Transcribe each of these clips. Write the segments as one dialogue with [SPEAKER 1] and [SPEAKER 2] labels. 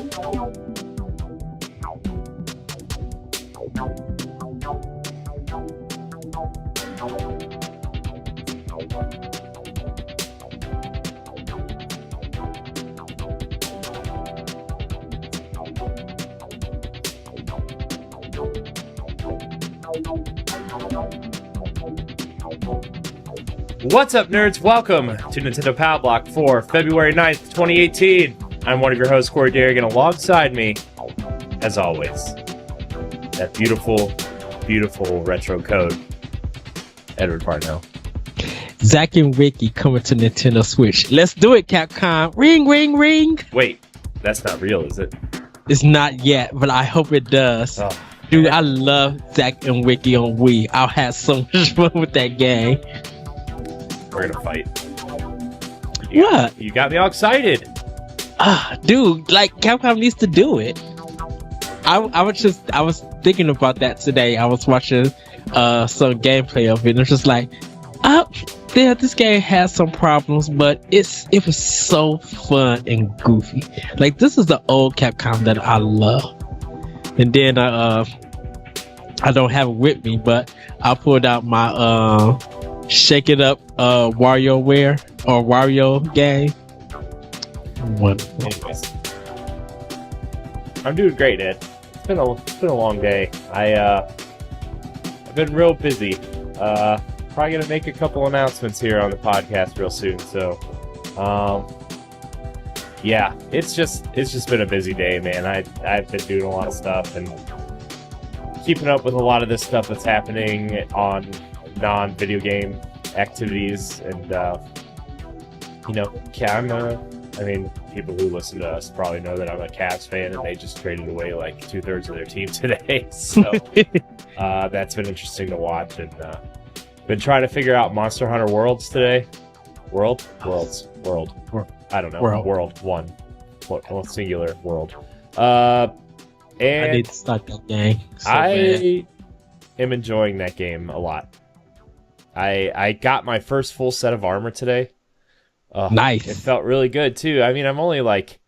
[SPEAKER 1] What's up, nerds? Welcome to Nintendo Pow Block for February 9th, 2018. I'm one of your hosts, Corey Dirrig, and alongside me, as always, that beautiful, beautiful retro code, Edward Varnell.
[SPEAKER 2] Zach and Ricky coming to Nintendo Switch. Let's do it, Capcom. Ring, ring, ring.
[SPEAKER 1] Wait, that's not real, is it?
[SPEAKER 2] It's not yet, but I hope it does.
[SPEAKER 1] Oh,
[SPEAKER 2] Dude, I love Zach and Ricky on Wii. I'll have so much fun with that game.
[SPEAKER 1] We're gonna fight.
[SPEAKER 2] What?
[SPEAKER 1] You got me all excited.
[SPEAKER 2] Dude, like Capcom needs to do it. I was thinking about that today. I was watching some gameplay of it, and it's just like, yeah, this game has some problems, but it was so fun and goofy. Like, this is the old Capcom that I love. And then I don't have it with me, but I pulled out my Shake It Up WarioWare or Wario game.
[SPEAKER 1] Anyways, I'm doing great, Ed. It's been a long day. I've been real busy. Probably gonna make a couple announcements here on the podcast real soon. So, yeah, it's just been a busy day, man. I've been doing a lot of stuff and keeping up with a lot of this stuff that's happening on non-video game activities, and people who listen to us probably know that I'm a Cavs fan, and they just traded away like 2/3 of their team today. So that's been interesting to watch, and been trying to figure out Monster Hunter Worlds today. World. I don't know. World 1. Singular world. And
[SPEAKER 2] I need to start that game.
[SPEAKER 1] I am enjoying that game a lot. I got my first full set of armor today.
[SPEAKER 2] Nice.
[SPEAKER 1] It felt really good too. I mean, I'm only like,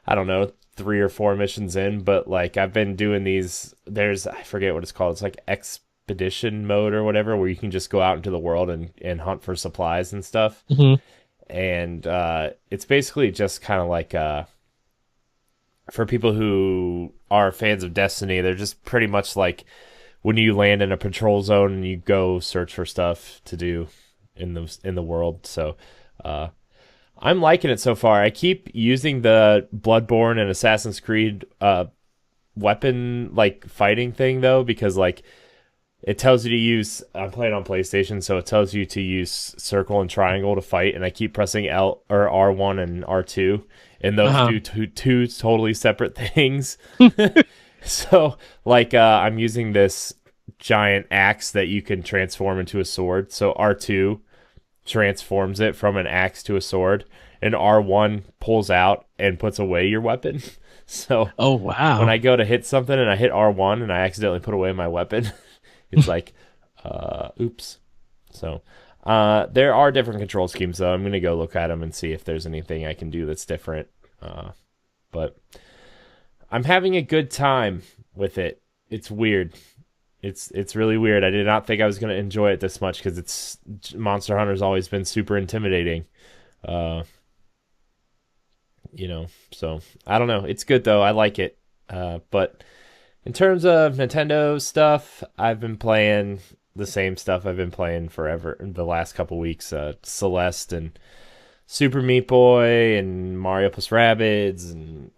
[SPEAKER 1] I don't know, 3 or 4 missions in, but like I've been doing these. I forget what it's called. It's like expedition mode or whatever, where you can just go out into the world and hunt for supplies and stuff.
[SPEAKER 2] Mm-hmm.
[SPEAKER 1] And it's basically just kind of like for people who are fans of Destiny, they're just pretty much like when you land in a patrol zone and you go search for stuff to do in the world. So I'm liking it so far. I keep using the Bloodborne and Assassin's Creed weapon like fighting thing though, because like it tells you to use, I'm playing on PlayStation, so it tells you to use circle and triangle to fight, and I keep pressing L or R1 and R2, and those do two totally separate things. So, like, I'm using this giant axe that you can transform into a sword. So R2 transforms it from an axe to a sword, and R1 pulls out and puts away your weapon. So,
[SPEAKER 2] oh wow!
[SPEAKER 1] When I go to hit something and I hit R1 and I accidentally put away my weapon, it's like, oops. So, there are different control schemes, though. I'm going to go look at them and see if there's anything I can do that's different. But I'm having a good time with it. It's weird. It's really weird. I did not think I was going to enjoy it this much because Monster Hunter's always been super intimidating. So I don't know. It's good though. I like it. But in terms of Nintendo stuff, I've been playing the same stuff I've been playing forever in the last couple weeks. Celeste and Super Meat Boy and Mario plus Rabbids, and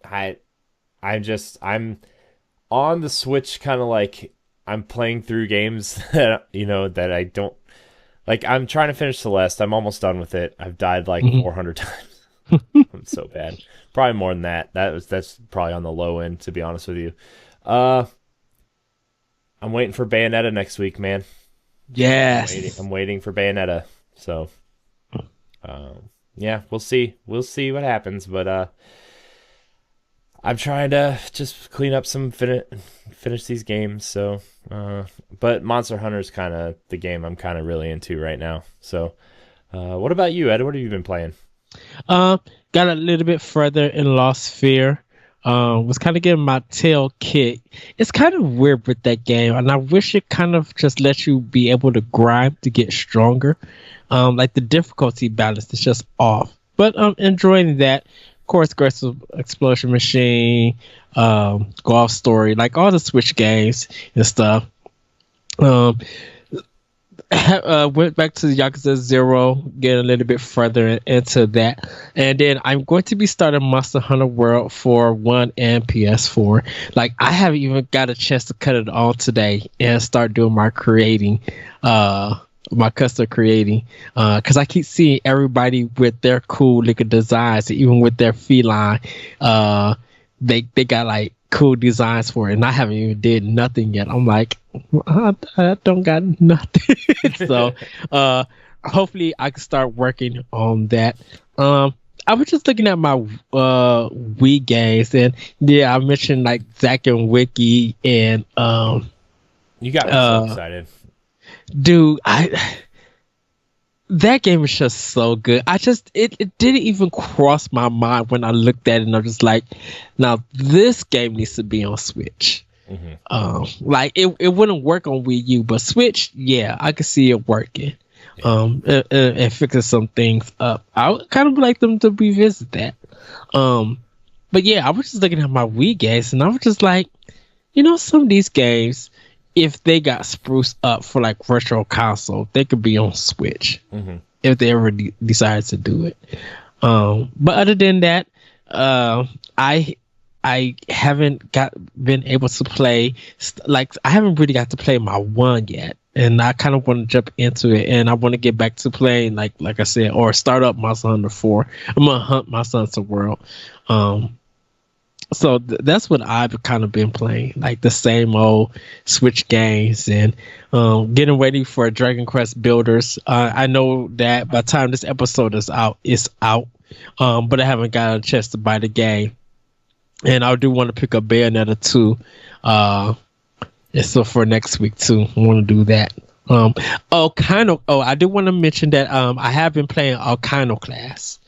[SPEAKER 1] I'm on the Switch, kind of like I'm playing through games that that I don't like. I'm trying to finish Celeste. I'm almost done with it. I've died like 400 times. I'm so bad. Probably more than that. That's probably on the low end, to be honest with you. I'm waiting for Bayonetta next week, man.
[SPEAKER 2] Yes.
[SPEAKER 1] I'm waiting for Bayonetta. So, yeah, we'll see. We'll see what happens. But I'm trying to just clean up finish these games. So, but Monster Hunter is kind of the game I'm kind of really into right now. So, what about you, Ed? What have you been playing?
[SPEAKER 2] Got a little bit further in Lost Sphere. Was kind of getting my tail kicked. It's kind of weird with that game, and I wish it kind of just let you be able to grind to get stronger. Like the difficulty balance is just off. But I'm enjoying that. Of course, Aggressive Explosion Machine, Golf Story, like all the Switch games and stuff. Went back to Yakuza 0, getting a little bit further into that. And then I'm going to be starting Monster Hunter World for 1 and PS4. Like, I haven't even got a chance to cut it on today and start doing my creating, my custom creating. Because I keep seeing everybody with their cool looking designs, even with their feline. They got like cool designs for it, and I haven't even did nothing yet. I'm like, I don't got nothing. So hopefully I can start working on that. I was just looking at my Wii games, and yeah, I mentioned like Zack and Wiki, and
[SPEAKER 1] you got me so excited,
[SPEAKER 2] dude. That game is just so good. It didn't even cross my mind when I looked at it, and I'm just like, now this game needs to be on Switch. Mm-hmm. Like it wouldn't work on Wii U, but Switch, yeah, I could see it working. Yeah. And fixing some things up. I would kind of like them to revisit that. But yeah, I was just looking at my Wii games, and I was just like, some of these games, if they got spruced up for like virtual console, they could be on Switch. Mm-hmm. If they ever decide to do it. But other than that, I haven't been able to play, like I haven't really got to play my one yet, and I kind of want to jump into it, and I want to get back to playing like I said, or start up Monster Hunter 4. I'm gonna hunt Monster Hunter World. So that's what I've kind of been playing, like the same old Switch games, and getting ready for Dragon Quest Builders. I know that by the time this episode is out, it's out, but I haven't got a chance to buy the game. And I do want to pick up Bayonetta 2. And so for next week too, I want to do that. I do want to mention that I have been playing Iconoclast.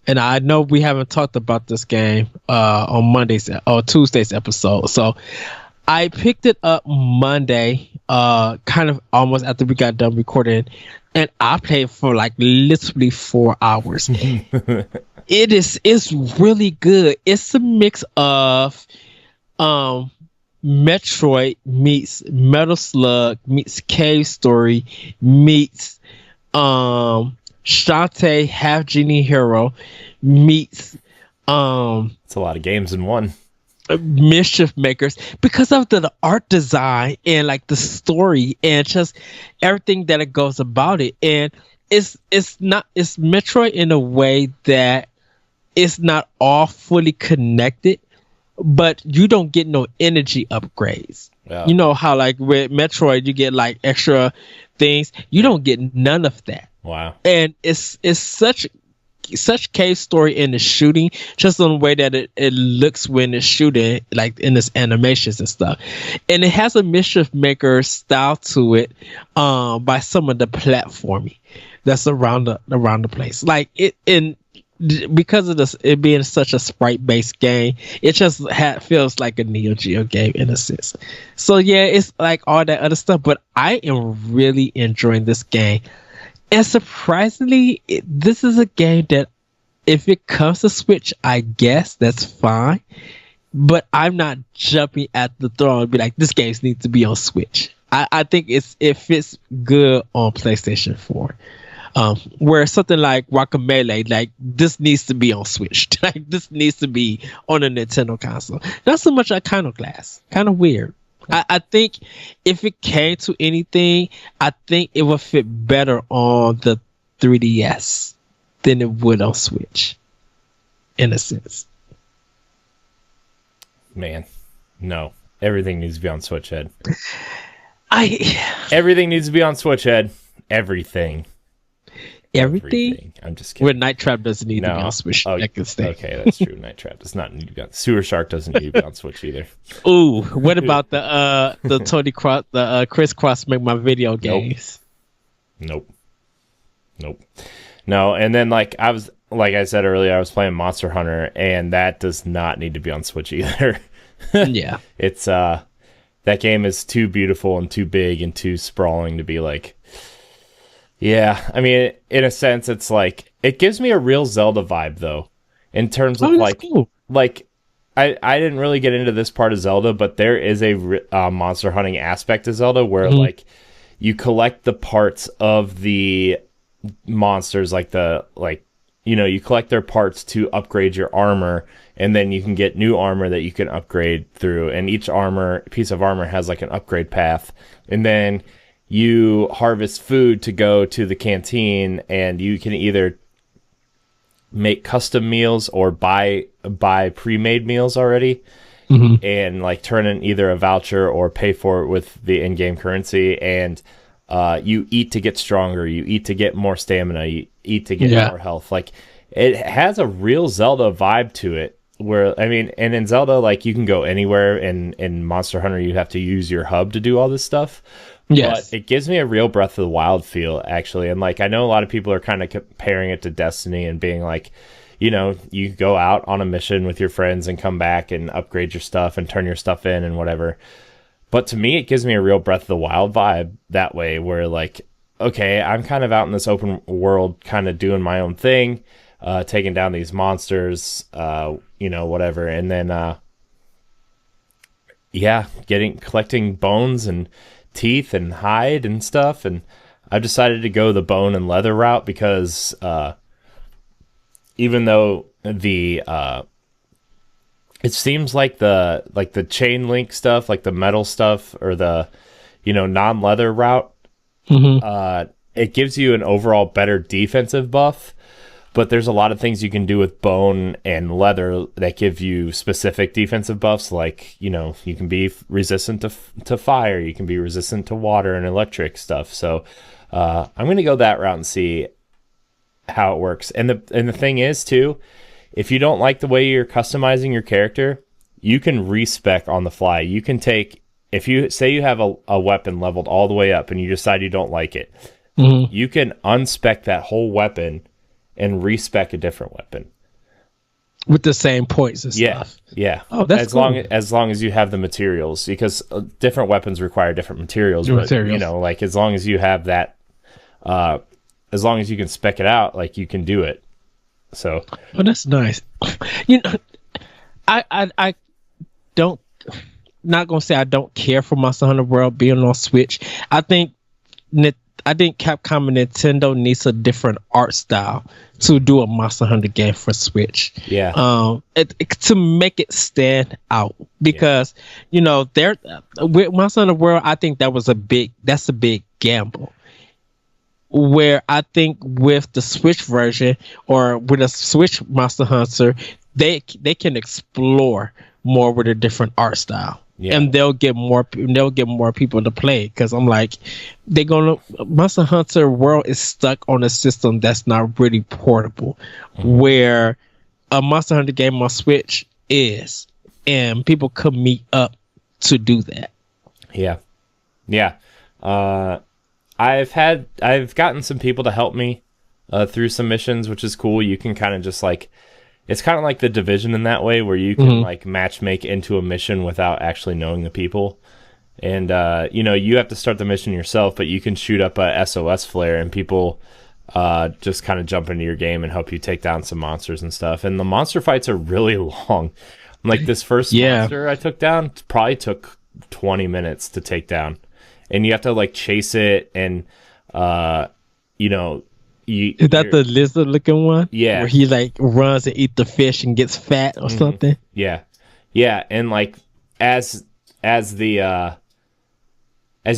[SPEAKER 2] And I know we haven't talked about this game on Monday's or Tuesday's episode. So I picked it up Monday, kind of almost after we got done recording, and I played for like literally 4 hours. It's really good. It's a mix of Metroid meets Metal Slug meets Cave Story meets Shantae Half Genie Hero meets
[SPEAKER 1] it's a lot of games in one.
[SPEAKER 2] Mischief Makers, because of the art design and like the story and just everything that it goes about it. And it's Metroid in a way that it's not all fully connected, but you don't get no energy upgrades. Yeah. You know how like with Metroid you get like extra things, you don't get none of that.
[SPEAKER 1] Wow.
[SPEAKER 2] And it's such cave story in the shooting, just on the way that it looks when it's shooting, like in its animations and stuff. And it has a Mischief Maker style to it, by some of the platforming that's around the place. Like because of this, it being such a sprite-based game, it just feels like a Neo Geo game in a sense. So yeah, it's like all that other stuff, but I am really enjoying this game. And surprisingly, this is a game that if it comes to Switch, I guess that's fine. But I'm not jumping at the throne and be like, this game needs to be on Switch. I think it fits good on PlayStation 4. Where something like Guacamelee, like this needs to be on Switch. Like this needs to be on a Nintendo console. Not so much Iconoclast. Kind of weird. I think if it came to anything, I think it would fit better on the 3DS than it would on Switch, in a sense.
[SPEAKER 1] Man, no. Everything needs to be on Switch, Ed. Everything needs to be on Switch, Ed. Everything. I'm just kidding.
[SPEAKER 2] Where Night Trap doesn't need to be on Switch.
[SPEAKER 1] Okay, that's true. Night Trap does not need to be on. Sewer Shark doesn't need to be on Switch either.
[SPEAKER 2] Ooh, what about the Tony Cross, the Chris Cross make my video games?
[SPEAKER 1] Nope. No, and then like I was like I said earlier, I was playing Monster Hunter, and that does not need to be on Switch either.
[SPEAKER 2] Yeah.
[SPEAKER 1] It's that game is too beautiful and too big and too sprawling to be like. Yeah, I mean, in a sense, it's like it gives me a real Zelda vibe though, in terms of
[SPEAKER 2] cool.
[SPEAKER 1] like I didn't really get into this part of Zelda, but there is a monster hunting aspect to Zelda where like you collect the parts of the monsters, you collect their parts to upgrade your armor, and then you can get new armor that you can upgrade through, and each piece of armor has like an upgrade path, and then you harvest food to go to the canteen, and you can either make custom meals or buy pre-made meals already, and like turn in either a voucher or pay for it with the in-game currency, and you eat to get stronger, you eat to get more stamina, you eat to get more health. Like, it has a real Zelda vibe to it, where I mean, and in Zelda, like, you can go anywhere, and in Monster Hunter you have to use your hub to do all this stuff.
[SPEAKER 2] Yes.
[SPEAKER 1] But it gives me a real Breath of the Wild feel, actually. And like, I know a lot of people are kind of comparing it to Destiny and being like, you go out on a mission with your friends and come back and upgrade your stuff and turn your stuff in and whatever. But to me, it gives me a real Breath of the Wild vibe that way, where like, okay, I'm kind of out in this open world, kind of doing my own thing, taking down these monsters, whatever. And then, collecting bones and teeth and hide and stuff. And I've decided to go the bone and leather route because even though it seems like the chain link stuff, like the metal stuff, or the non-leather route, it gives you an overall better defensive buff. But there's a lot of things you can do with bone and leather that give you specific defensive buffs. Like, you can be resistant to fire. You can be resistant to water and electric stuff. So I'm going to go that route and see how it works. And the thing is, too, if you don't like the way you're customizing your character, you can respec on the fly. You can if you say you have a weapon leveled all the way up and you decide you don't like it, you can unspec that whole weapon and respec a different weapon
[SPEAKER 2] with the same points and stuff.
[SPEAKER 1] Yeah.
[SPEAKER 2] Oh, that's cool.
[SPEAKER 1] As long as you have the materials, because different weapons require different materials. But like, as long as you have that, as long as you can spec it out, like, you can do it. So,
[SPEAKER 2] that's nice. I don't, not gonna say I don't care for Monster Hunter World being on Switch. I think Capcom and Nintendo needs a different art style to do a Monster Hunter game for Switch.
[SPEAKER 1] Yeah.
[SPEAKER 2] To make it stand out, because there with Monster Hunter World, I think that's a big gamble. Where I think with the Switch version, or with a Switch Monster Hunter, they can explore more with a different art style. Yeah. And they'll get more people to play, because I'm like, Monster Hunter World is stuck on a system that's not really portable, where a Monster Hunter game on Switch is, and people could meet up to do that.
[SPEAKER 1] Yeah. I've gotten some people to help me through some missions, which is cool. You can kind of just like, it's kind of like The Division in that way, where you can like matchmake into a mission without actually knowing the people. And, you have to start the mission yourself, but you can shoot up a SOS flare and people just kind of jump into your game and help you take down some monsters and stuff. And the monster fights are really long. Like, this first monster I took down probably took 20 minutes to take down. And you have to like chase it, and, is that the lizard looking one? Yeah. Where he like runs and eats the fish and gets fat or something? Yeah. And like, as you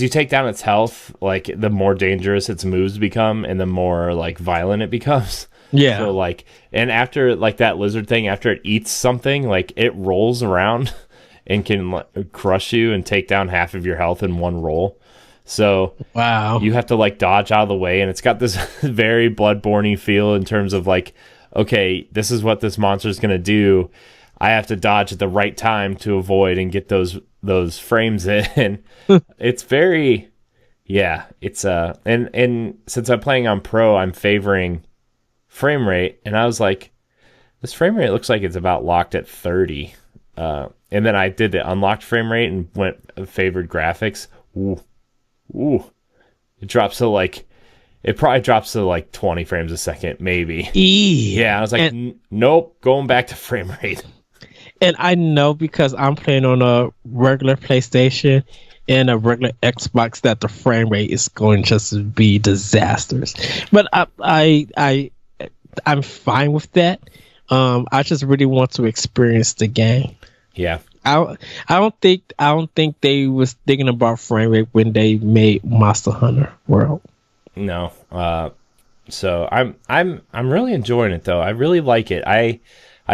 [SPEAKER 1] take down its health, like, the more dangerous its moves become and the more like violent it becomes. Yeah. So like, and after like that lizard thing, after it eats something, like, it rolls around and can crush you and take down half of your health in one roll. So wow, you have to like dodge out of the way, and it's got this very Bloodborne-y feel in terms of like, okay, this is what this monster is gonna do. I have to dodge at the right time to avoid and get those frames in. It's very, it's and since I'm playing on Pro, I'm favoring frame rate, and I was like, this frame rate looks like it's about locked at 30. And then I did the unlocked frame rate and went favored graphics. Ooh. It drops to like, it probably drops to like 20 frames a second, maybe. Yeah, I was like, nope, going back to frame rate.
[SPEAKER 2] And I know because I'm playing on a regular PlayStation and a regular Xbox that the frame rate is going to just be disastrous. But I'm fine with that. I just really want to experience the game.
[SPEAKER 1] Yeah.
[SPEAKER 2] I don't think they was thinking about frame rate when they made Monster Hunter World.
[SPEAKER 1] No. So I'm really enjoying it though. I really like it. I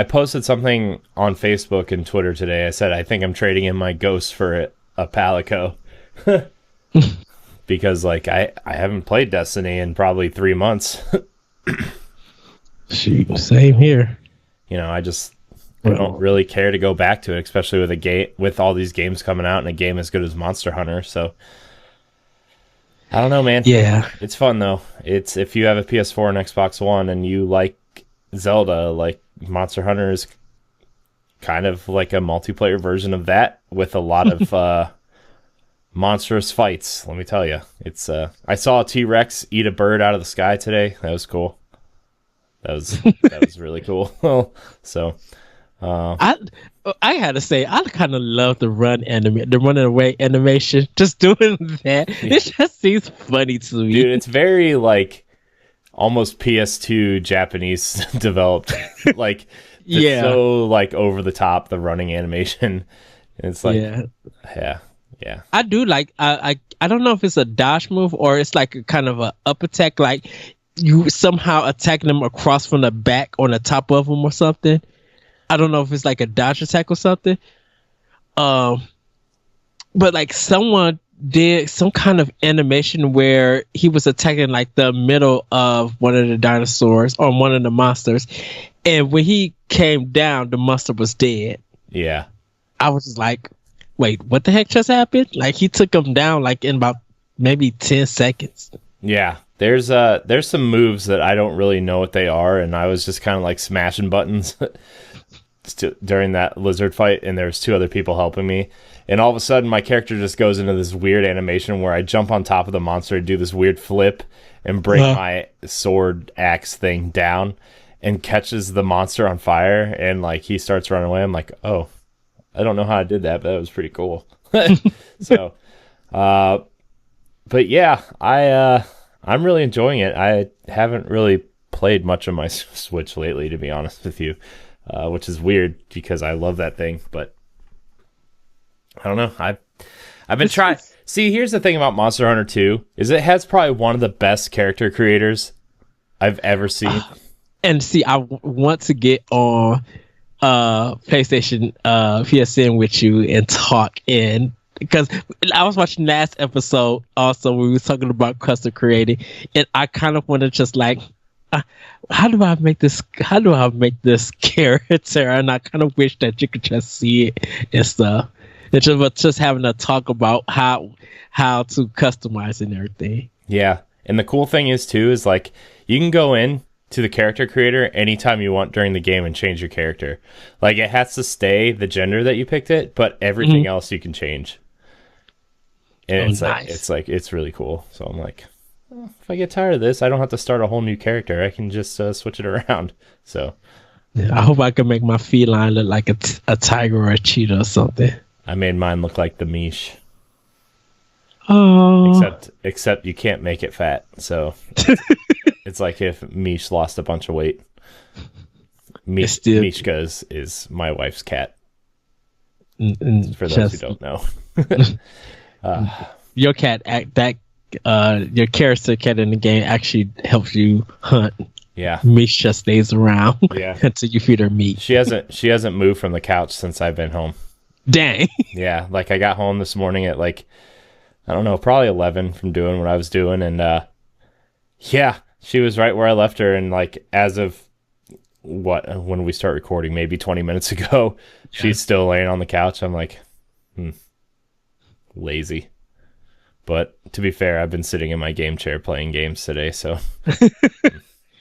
[SPEAKER 1] posted something on Facebook and Twitter today. I said I think I'm trading in my Ghost for a Palico. Because like I haven't played Destiny in probably 3 months.
[SPEAKER 2] Shoot, same here.
[SPEAKER 1] You know, I don't really care to go back to it, especially with a game with all these games coming out and a game as good as Monster Hunter. So I don't know, man.
[SPEAKER 2] Yeah,
[SPEAKER 1] it's fun though. It's if you have a PS4 and Xbox One and you like Zelda, like Monster Hunter is kind of like a multiplayer version of that with a lot of monstrous fights. Let me tell you, it's. I saw a T-Rex eat a bird out of the sky today. That was cool. That was really cool. So,
[SPEAKER 2] I had to say I kind of love the running away animation. Just doing that, it just seems funny to me.
[SPEAKER 1] Dude, it's very like almost PS2 Japanese developed. Like, it's so like over the top the running animation. It's like, yeah.
[SPEAKER 2] I do like. I don't know if it's a dodge move or it's like a kind of a up attack, like you somehow attacking them across from the back on the top of them or something. I don't know if it's like a dodge attack or something. But like someone did some kind of animation where he was attacking like the middle of one of the dinosaurs or one of the monsters, and when he came down, the monster was dead.
[SPEAKER 1] Yeah,
[SPEAKER 2] I was just like, wait, what the heck just happened? Like he took him down like in about maybe 10 seconds.
[SPEAKER 1] Yeah. There's some moves that I don't really know what they are, and I was just kind of like smashing buttons during that lizard fight, and there's 2 other people helping me, and all of a sudden my character just goes into this weird animation where I jump on top of the monster and do this weird flip and break my sword axe thing down and catches the monster on fire, and like he starts running away. I'm like, oh, I don't know how I did that, but that was pretty cool. So, but yeah, I'm really enjoying it. I haven't really played much on my Switch lately, to be honest with you, which is weird because I love that thing. But I don't know. I've been trying. See, here's the thing about Monster Hunter 2 is it has probably one of the best character creators I've ever seen.
[SPEAKER 2] And see, I want to get on PlayStation PSN with you and talk in. Because I was watching last episode also we were talking about custom creating, and I kind of want to just like, how do I make this character? And I kind of wish that you could just see it and stuff. It's just having a talk about how to customize and everything.
[SPEAKER 1] Yeah, and the cool thing is too is like you can go in to the character creator anytime you want during the game and change your character. Like it has to stay the gender that you picked it, but everything else you can change. And it's really cool. So I'm like, if I get tired of this, I don't have to start a whole new character. I can just switch it around. So
[SPEAKER 2] yeah, I hope I can make my feline look like a tiger or a cheetah or something.
[SPEAKER 1] I made mine look like the Mish.
[SPEAKER 2] Oh,
[SPEAKER 1] except you can't make it fat. So it's like if Mish lost a bunch of weight. Mishka is my wife's cat. For those who don't know.
[SPEAKER 2] Your cat your character cat in the game actually helps you hunt.
[SPEAKER 1] Yeah,
[SPEAKER 2] Mish just stays around.
[SPEAKER 1] Yeah,
[SPEAKER 2] until you feed her meat.
[SPEAKER 1] She hasn't moved from the couch since I've been home.
[SPEAKER 2] Dang.
[SPEAKER 1] Yeah, like I got home this morning at like, I don't know, probably 11 from doing what I was doing, and yeah, she was right where I left her, and like as of when we start recording, maybe 20 minutes ago, she's still laying on the couch. I'm like, lazy. But to be fair, I've been sitting in my game chair playing games today, so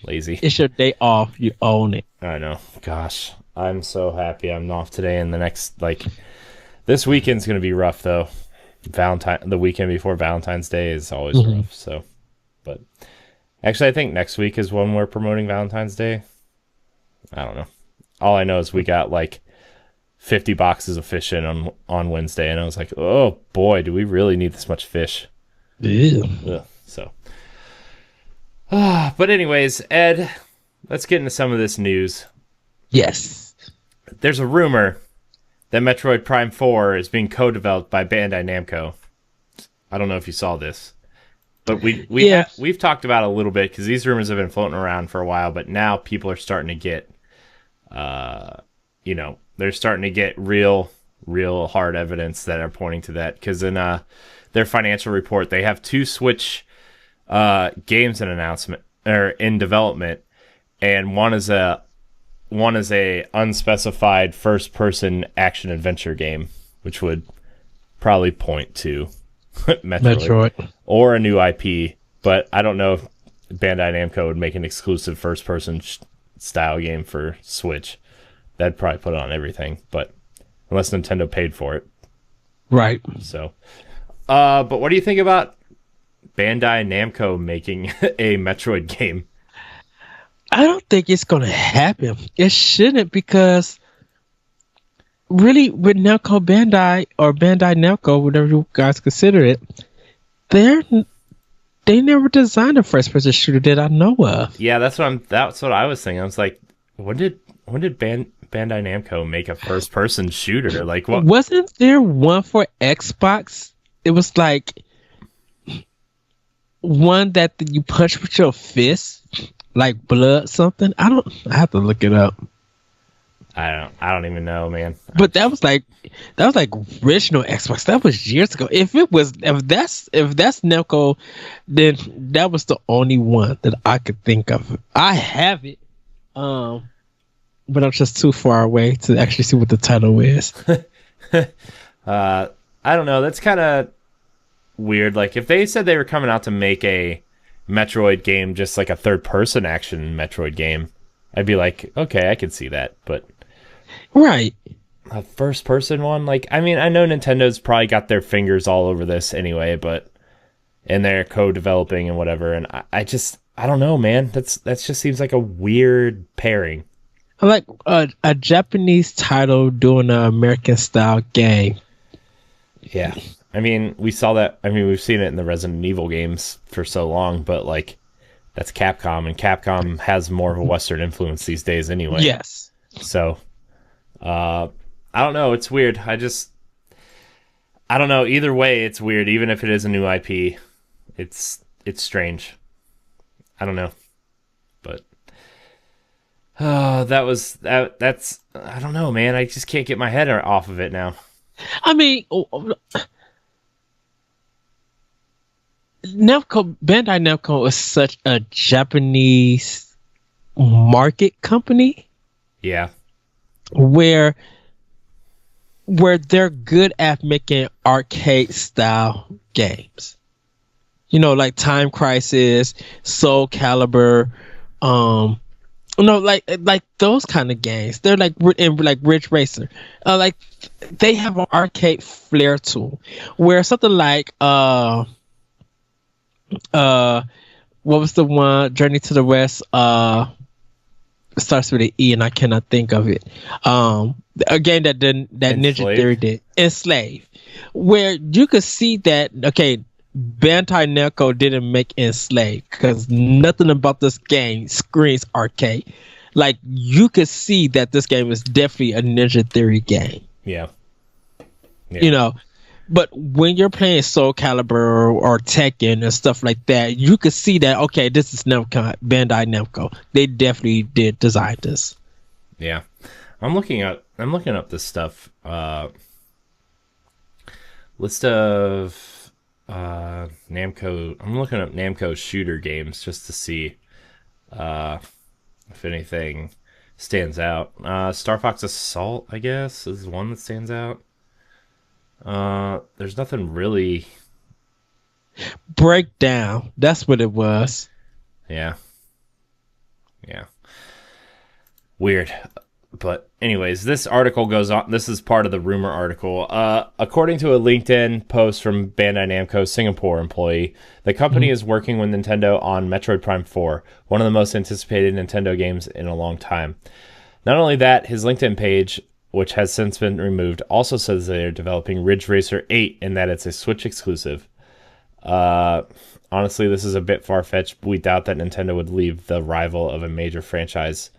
[SPEAKER 1] Lazy.
[SPEAKER 2] It's your day off. You own it.
[SPEAKER 1] I know. Gosh, I'm so happy I'm off today, and the next this weekend's gonna be rough though. The weekend before Valentine's Day is always rough. So, but actually, I think next week is when we're promoting Valentine's Day. I don't know. All I know is we got 50 boxes of fish in on Wednesday, and I was like, oh boy, do we really need this much fish?
[SPEAKER 2] Ew.
[SPEAKER 1] Ugh, so, but anyways, Ed, let's get into some of this news.
[SPEAKER 2] Yes.
[SPEAKER 1] There's a rumor that Metroid Prime 4 is being co-developed by Bandai Namco. I don't know if you saw this, but we've talked about it a little bit because these rumors have been floating around for a while, but now people are starting to get, they're starting to get real hard evidence that are pointing to that, because in their financial report, they have 2 Switch games in development, and one is a unspecified first-person action-adventure game, which would probably point to Metroid or a new IP. But I don't know if Bandai Namco would make an exclusive first-person style game for Switch. That'd probably put it on everything, but unless Nintendo paid for it.
[SPEAKER 2] Right.
[SPEAKER 1] So, but what do you think about Bandai Namco making a Metroid game?
[SPEAKER 2] I don't think it's going to happen. It shouldn't, because really with Namco Bandai, or Bandai Namco, whatever you guys consider it, they never designed a first person shooter that I know of.
[SPEAKER 1] Yeah, that's what I was thinking. I was like, when did Bandai Namco make a first person shooter? Like, what?
[SPEAKER 2] Wasn't there one for Xbox? It was like one that you punch with your fist. Like blood something? I have to look it up.
[SPEAKER 1] I don't even know, man.
[SPEAKER 2] But that was like original Xbox. That was years ago. If that's Namco, then that was the only one that I could think of. I have it. But I'm just too far away to actually see what the title is.
[SPEAKER 1] I don't know. That's kind of weird. Like, if they said they were coming out to make a Metroid game, just like a third-person action Metroid game, I'd be like, okay, I can see that. But
[SPEAKER 2] right,
[SPEAKER 1] a first-person one, I know Nintendo's probably got their fingers all over this anyway, and they're co-developing and whatever. And I don't know, man. That just seems like a weird pairing.
[SPEAKER 2] Like a Japanese title doing an American style game.
[SPEAKER 1] Yeah. We saw that. We've seen it in the Resident Evil games for so long, but that's Capcom, and Capcom has more of a Western influence these days anyway.
[SPEAKER 2] Yes.
[SPEAKER 1] So, I don't know. It's weird. I don't know. Either way, it's weird. Even if it is a new IP, it's strange. I don't know, but that's I don't know, man. I just can't get my head off of it now.
[SPEAKER 2] Bandai Namco is such a Japanese market company.
[SPEAKER 1] Yeah.
[SPEAKER 2] Where they're good at making arcade style games. Like Time Crisis, Soul Calibur, like those kind of games. They're like Ridge Racer. They have an arcade flair to where something like what was the one, Journey to the West, starts with an E and I cannot think of it. A game that Ninja Theory did, Enslaved, where you could see that Bandai Namco didn't make Enslaved because nothing about this game screams arcade. Like, you could see that this game is definitely a Ninja Theory game.
[SPEAKER 1] Yeah.
[SPEAKER 2] But when you're playing Soul Calibur or Tekken and stuff like that, you could see that, okay, this is Namco, Bandai Namco. They definitely did design this.
[SPEAKER 1] Yeah. I'm looking up this stuff. List of Namco. I'm looking up Namco shooter games just to see if anything stands out. Star Fox Assault, I guess, is one that stands out. There's nothing really.
[SPEAKER 2] Breakdown. That's what it was.
[SPEAKER 1] Yeah. Yeah. Weird. But anyways, this article goes on. This is part of the rumor article. According to a LinkedIn post from Bandai Namco Singapore employee, the company is working with Nintendo on Metroid Prime 4, one of the most anticipated Nintendo games in a long time. Not only that, his LinkedIn page, which has since been removed, also says they are developing Ridge Racer 8 and that it's a Switch exclusive. Honestly, this is a bit far-fetched. We doubt that Nintendo would leave the rival of a major franchise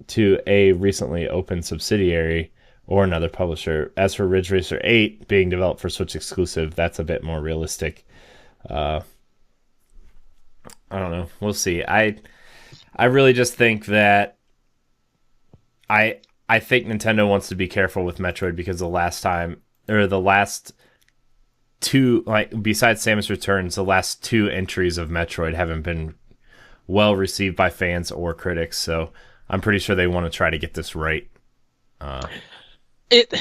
[SPEAKER 1] to a recently opened subsidiary or another publisher. As for Ridge Racer 8 being developed for Switch exclusive, that's a bit more realistic. I don't know. We'll see. I really just think that I think Nintendo wants to be careful with Metroid because the last two, like besides Samus Returns, the last two entries of Metroid haven't been well received by fans or critics. So I'm pretty sure they want to try to get this right.
[SPEAKER 2] It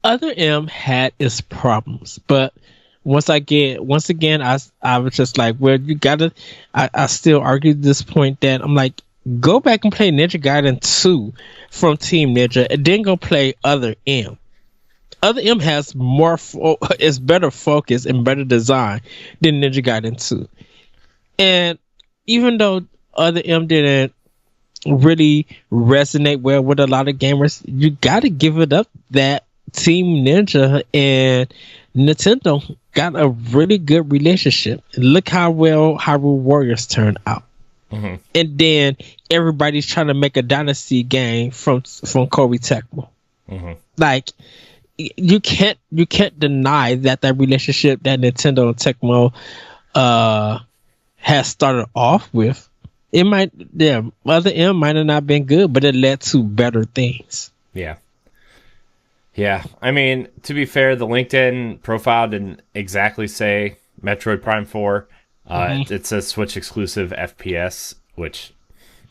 [SPEAKER 2] Other M had its problems, but once again, I was just like, well, you gotta. I still argue this point that I'm like, go back and play Ninja Gaiden 2 from Team Ninja, and then go play Other M. Other M has is better focus and better design than Ninja Gaiden 2. And even though Other M didn't really resonate well with a lot of gamers, you got to give it up that Team Ninja and Nintendo got a really good relationship. Look how well Hyrule Warriors turned out. Mm-hmm. And then everybody's trying to make a Dynasty game from Koei Tecmo. Mm-hmm. Like, you can't deny that relationship that Nintendo and Tecmo has started off with. It might, Other M might have not been good, but it led to better things.
[SPEAKER 1] Yeah. Yeah. I mean, to be fair, the LinkedIn profile didn't exactly say Metroid Prime 4. It says Switch exclusive FPS, which,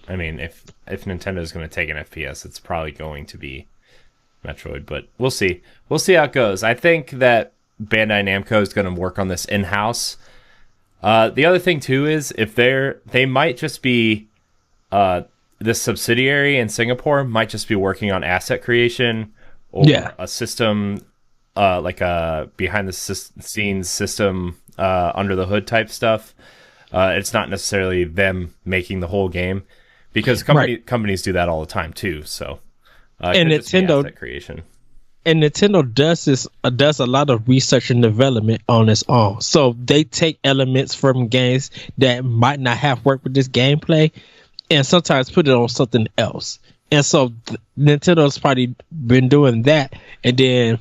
[SPEAKER 1] I mean, if Nintendo is going to take an FPS, it's probably going to be Metroid, but we'll see. We'll see how it goes. I think that Bandai Namco is going to work on this in-house. The other thing too is if they might just be this subsidiary in Singapore might just be working on asset creation or a system like a behind the scenes system under the hood type stuff. It's not necessarily them making the whole game because companies do that all the time too. So
[SPEAKER 2] and Nintendo
[SPEAKER 1] asset creation.
[SPEAKER 2] And Nintendo does a lot of research and development on its own. So they take elements from games that might not have worked with this gameplay and sometimes put it on something else. And so Nintendo's probably been doing that and then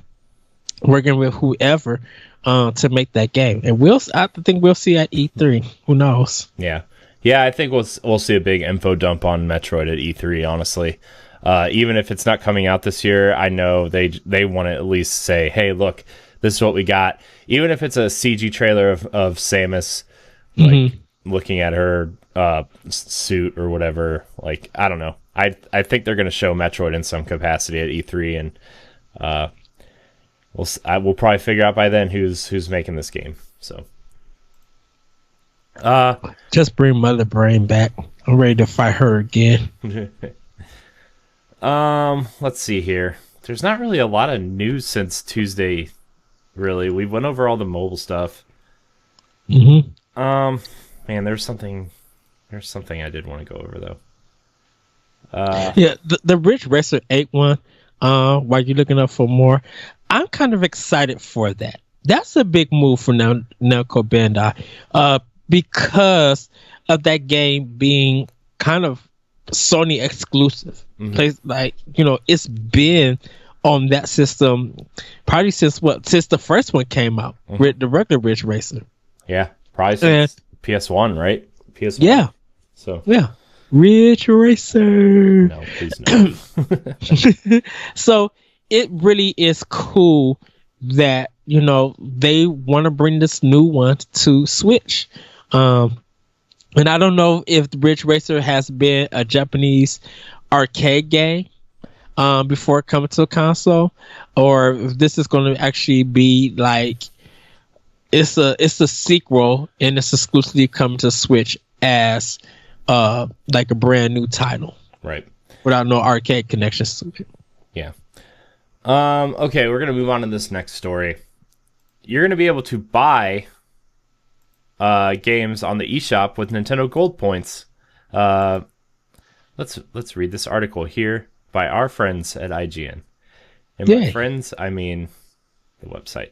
[SPEAKER 2] working with whoever to make that game. And I think we'll see at E3. Who knows?
[SPEAKER 1] Yeah. I think we'll see a big info dump on Metroid at E3, honestly. Even if it's not coming out this year, I know they want to at least say, hey, look, this is what we got. Even if it's a CG trailer of Samus, like looking at her suit or whatever, like, I don't know. I think they're going to show Metroid in some capacity at E3, and we'll probably figure out by then who's making this game. So,
[SPEAKER 2] just bring Mother Brain back. I'm ready to fight her again.
[SPEAKER 1] Let's see here. There's not really a lot of news since Tuesday, really. We went over all the mobile stuff. Man, there's something I did want to go over though.
[SPEAKER 2] The Ridge Racer 8 one, while you're looking up for more, I'm kind of excited for that. That's a big move for Namco Bandai, because of that game being kind of Sony exclusive. Place like, it's been on that system probably since the first one came out, with the regular Ridge Racer.
[SPEAKER 1] Yeah, probably since PS1, right? PS1.
[SPEAKER 2] Yeah.
[SPEAKER 1] So
[SPEAKER 2] yeah, Ridge Racer.
[SPEAKER 1] No, please no.
[SPEAKER 2] So it really is cool that they want to bring this new one to Switch. And I don't know if the Ridge Racer has been a Japanese arcade game before coming to a console, or if this is going to actually be like it's a sequel and it's exclusively coming to Switch as like a brand new title,
[SPEAKER 1] Right.
[SPEAKER 2] without no arcade connections to it.
[SPEAKER 1] Yeah. Okay, we're gonna move on to this next story. You're gonna be able to buy games on the eShop with Nintendo Gold points. Let's read this article here by our friends at IGN. And by friends, I mean the website.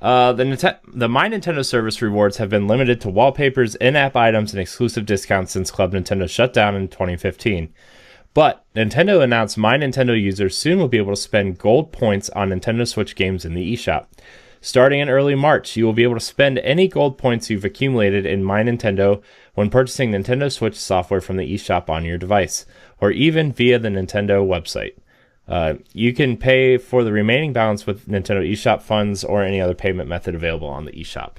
[SPEAKER 1] The My Nintendo service rewards have been limited to wallpapers, in-app items, and exclusive discounts since Club Nintendo shut down in 2015. But Nintendo announced My Nintendo users soon will be able to spend gold points on Nintendo Switch games in the eShop. Starting in early March, you will be able to spend any gold points you've accumulated in My Nintendo when purchasing Nintendo Switch software from the eShop on your device, or even via the Nintendo website. You can pay for the remaining balance with Nintendo eShop funds or any other payment method available on the eShop.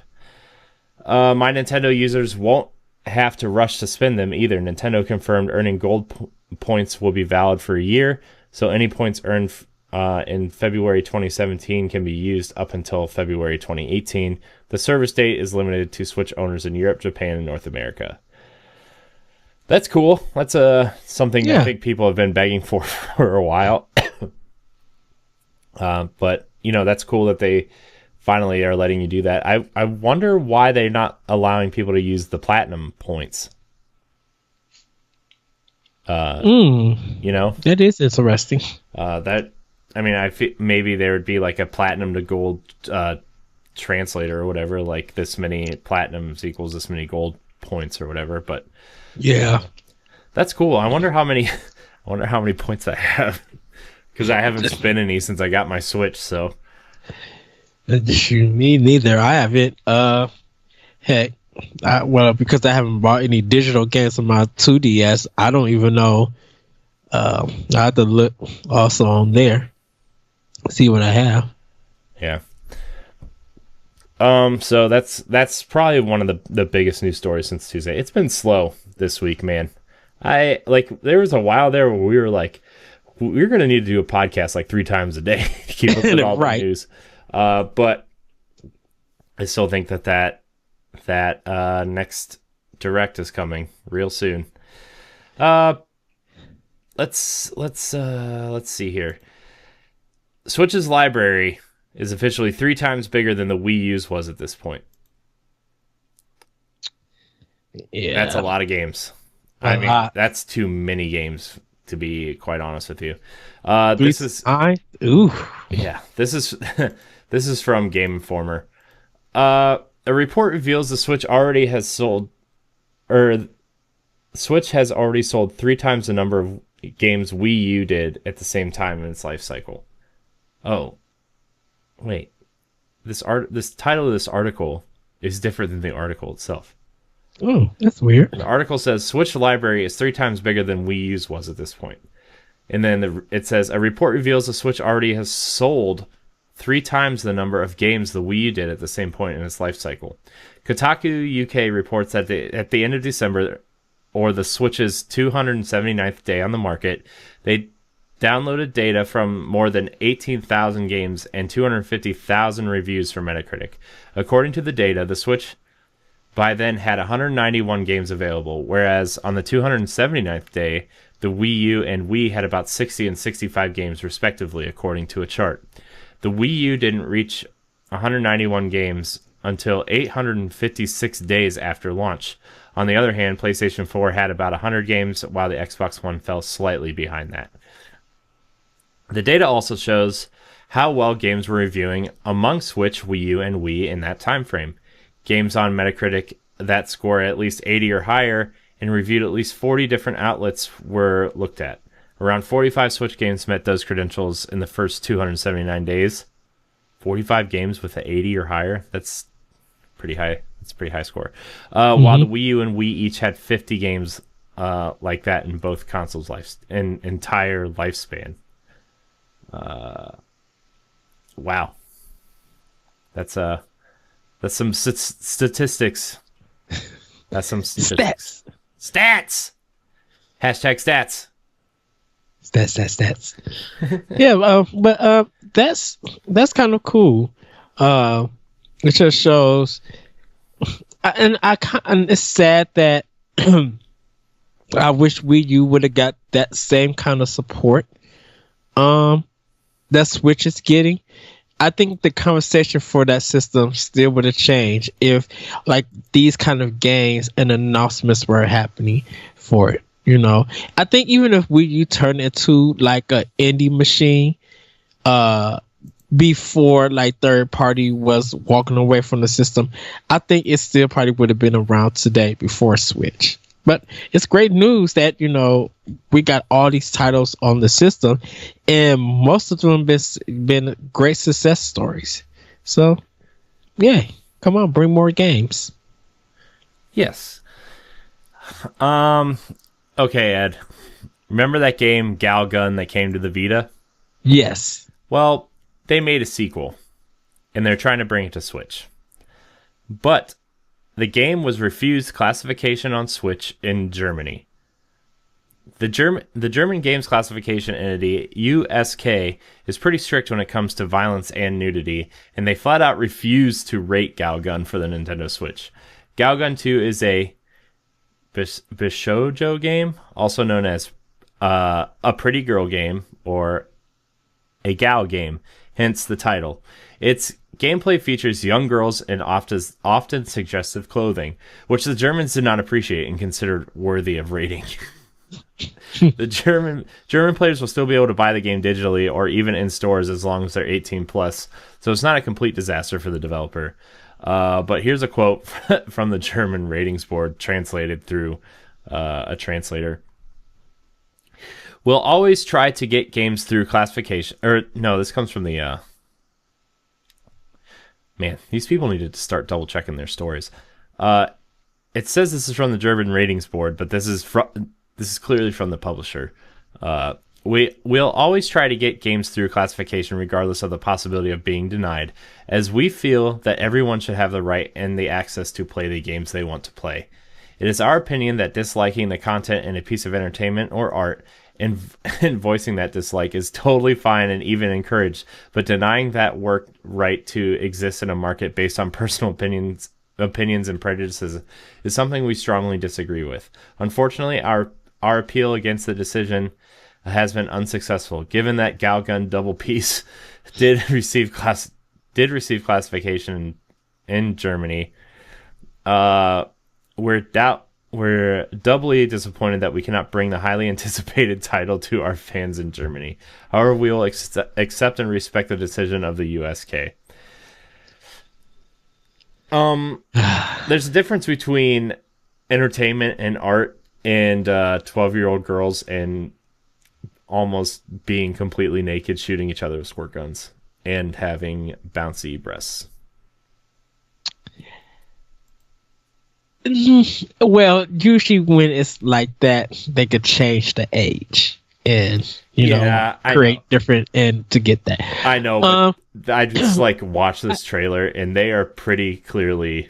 [SPEAKER 1] My Nintendo users won't have to rush to spend them either. Nintendo confirmed earning gold points will be valid for a year, so any points earned in February 2017 can be used up until February 2018. The service date is limited to Switch owners in Europe, Japan, and North America. That's cool. That's something I think people have been begging for a while. But, that's cool that they finally are letting you do that. I wonder why they're not allowing people to use the platinum points. That
[SPEAKER 2] is interesting.
[SPEAKER 1] I feel maybe there would be like a platinum to gold translator or whatever, like this many platinums equals this many gold points or whatever. But
[SPEAKER 2] yeah,
[SPEAKER 1] that's cool. I wonder how many points I have, because I haven't spent any since I got my Switch. So
[SPEAKER 2] me neither. I haven't. Heck, because I haven't bought any digital games on my 2DS, I don't even know. I have to look also on there, see what I have.
[SPEAKER 1] Yeah. So that's probably one of the biggest news stories since Tuesday. It's been slow this week, man. There was a while there where we were like, we're gonna need to do a podcast like 3 times a day to keep up with all the news. But I still think that next Direct is coming real soon. Let's see here. Switch's library is officially 3 times bigger than the Wii U's was at this point.
[SPEAKER 2] Yeah,
[SPEAKER 1] that's a lot of games. That's too many games, to be quite honest with you. This is this is from Game Informer. A report reveals the Switch has already sold 3 times the number of games Wii U did at the same time in its life cycle. Oh, wait. This title of this article is different than the article itself.
[SPEAKER 2] Oh, that's weird.
[SPEAKER 1] The article says Switch library is 3 times bigger than Wii U's was at this point. And then it says a report reveals the Switch already has sold 3 times the number of games the Wii U did at the same point in its life cycle. Kotaku UK reports that at the end of December, or the Switch's 279th day on the market, they downloaded data from more than 18,000 games and 250,000 reviews from Metacritic. According to the data, the Switch by then had 191 games available, whereas on the 279th day, the Wii U and Wii had about 60 and 65 games respectively, according to a chart. The Wii U didn't reach 191 games until 856 days after launch. On the other hand, PlayStation 4 had about 100 games, while the Xbox One fell slightly behind that. The data also shows how well games were reviewing among Switch, Wii U, and Wii in that time frame. Games on Metacritic that score at least 80 or higher and reviewed at least 40 different outlets were looked at. Around 45 Switch games met those credentials in the first 279 days. 45 games with an 80 or higher, that's pretty high. That's a pretty high score. While the Wii U and Wii each had 50 games like that in both consoles' entire lifespan. Wow. That's some statistics. That's some statistics. Stats. Hashtag stats.
[SPEAKER 2] Stats. Yeah, but that's kind of cool. It just shows, and it's sad that I wish Wii U would have got that same kind of support that Switch is getting. I think the conversation for that system still would have changed if like these kind of games and announcements were happening for it. I think even if Wii U turned into like a indie machine, before like third party was walking away from the system, I think it still probably would have been around today before Switch. But it's great news that we got all these titles on the system, and most of them been great success stories. So, yeah, come on, bring more games.
[SPEAKER 1] Yes. Okay, Ed. Remember that game Galgun that came to the Vita?
[SPEAKER 2] Yes.
[SPEAKER 1] Well, they made a sequel, and they're trying to bring it to Switch. But the game was refused classification on Switch in Germany. The German games classification entity, USK, is pretty strict when it comes to violence and nudity, and they flat out refused to rate Galgun for the Nintendo Switch. Galgun 2 is a Bishoujo game, also known as a pretty girl game, or a gal game, hence the title. Its gameplay features young girls in often suggestive clothing, which the Germans did not appreciate and considered worthy of rating. The German players will still be able to buy the game digitally or even in stores as long as they're 18 plus, so it's not a complete disaster for the developer. But here's a quote from the German ratings board translated through a translator. We'll always try to get games through classification. Or, no, this comes from the... Man, these people need to start double-checking their stories. It says this is from the German ratings board, but this is clearly from the publisher. We'll always try to get games through classification regardless of the possibility of being denied, as we feel that everyone should have the right and the access to play the games they want to play. It is our opinion that disliking the content in a piece of entertainment or art and voicing that dislike is totally fine and even encouraged, but denying that work right to exist in a market based on personal opinions and prejudices is something we strongly disagree with. Unfortunately, our appeal against the decision has been unsuccessful, given that Galgun Double Peace did receive classification in Germany. We're doubly disappointed that we cannot bring the highly anticipated title to our fans in Germany. However, we will accept and respect the decision of the USK. There's a difference between entertainment and art and 12-year-old girls and almost being completely naked shooting each other with squirt guns and having bouncy breasts.
[SPEAKER 2] Well, usually when it's like that, they could change the age and create different and to get that.
[SPEAKER 1] I know, but I just watch this trailer and they are pretty clearly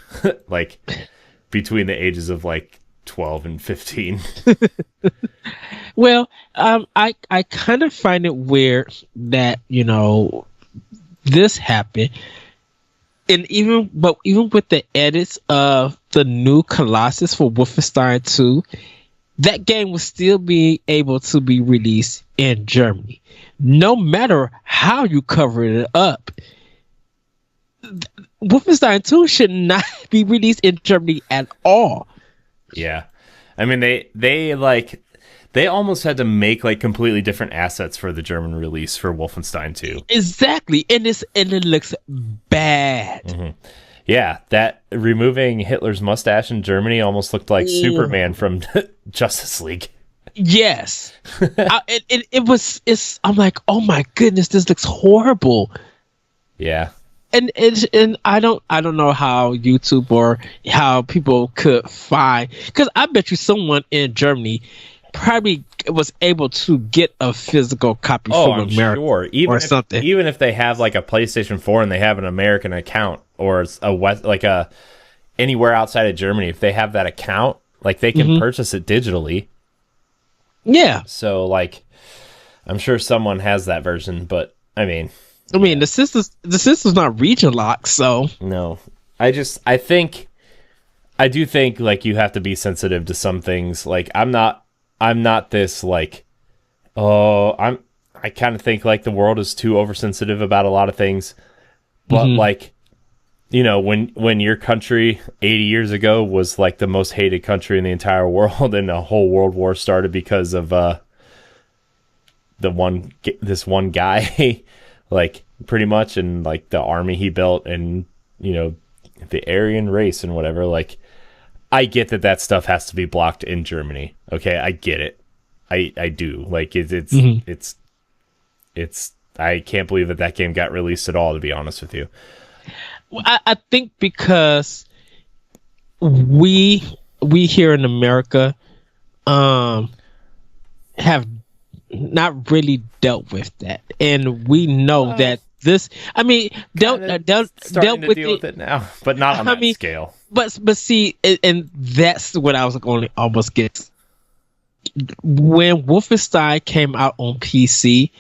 [SPEAKER 1] between the ages of 12 and 15.
[SPEAKER 2] Well, I kind of find it weird that this happened. And even with the edits of the new Colossus for Wolfenstein 2, that game will still be able to be released in Germany. No matter how you cover it up, Wolfenstein 2 should not be released in Germany at all.
[SPEAKER 1] Yeah. I mean, they almost had to make completely different assets for the German release for Wolfenstein 2.
[SPEAKER 2] Exactly. And it looks bad.
[SPEAKER 1] Mm-hmm. Yeah, that removing Hitler's mustache in Germany almost looked like Superman from Justice League.
[SPEAKER 2] Yes. I'm like, oh my goodness, this looks horrible.
[SPEAKER 1] Yeah.
[SPEAKER 2] And I don't know how YouTube or how people could find, because I bet you someone in Germany probably was able to get a physical copy from America,
[SPEAKER 1] sure.
[SPEAKER 2] Something.
[SPEAKER 1] Even if they have a PlayStation 4 and they have an American account or anywhere outside of Germany, if they have that account, they can purchase it digitally.
[SPEAKER 2] Yeah.
[SPEAKER 1] So I'm sure someone has that version, but the system's
[SPEAKER 2] not region locked, so
[SPEAKER 1] no. I think I do think like you have to be sensitive to some things. Like I'm not this like, oh, I kind of think like the world is too oversensitive about a lot of things. But like, you know, when your country 80 years ago was like the most hated country in the entire world, and a whole world war started because of this one guy, like pretty much, and like the army he built, and you know, the Aryan race and whatever. Like, I get that stuff has to be blocked in Germany. Okay, I get it. I do. Like it's I can't believe that game got released at all, to be honest with you.
[SPEAKER 2] I think because we here in America have not really dealt with that, and we know that this. I mean, dealt
[SPEAKER 1] to
[SPEAKER 2] with
[SPEAKER 1] deal with it now, but not on that scale.
[SPEAKER 2] But see, and that's what I was going to almost get. When Wolfenstein came out on PC,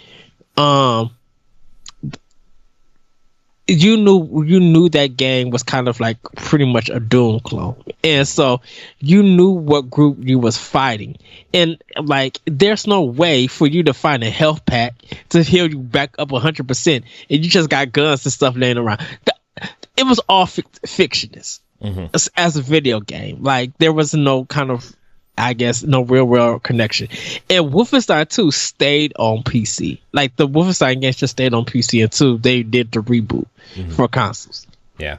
[SPEAKER 2] you knew that game was kind of like pretty much a Doom clone, and so you knew what group you was fighting, and like there's no way for you to find a health pack to heal you back up 100%, and you just got guns and stuff laying around. It was all fictionist as a video game. Like there was no kind of, I guess, no real world connection. And Wolfenstein 2 stayed on PC. Like the Wolfenstein games just stayed on PC until they did the reboot for consoles.
[SPEAKER 1] Yeah.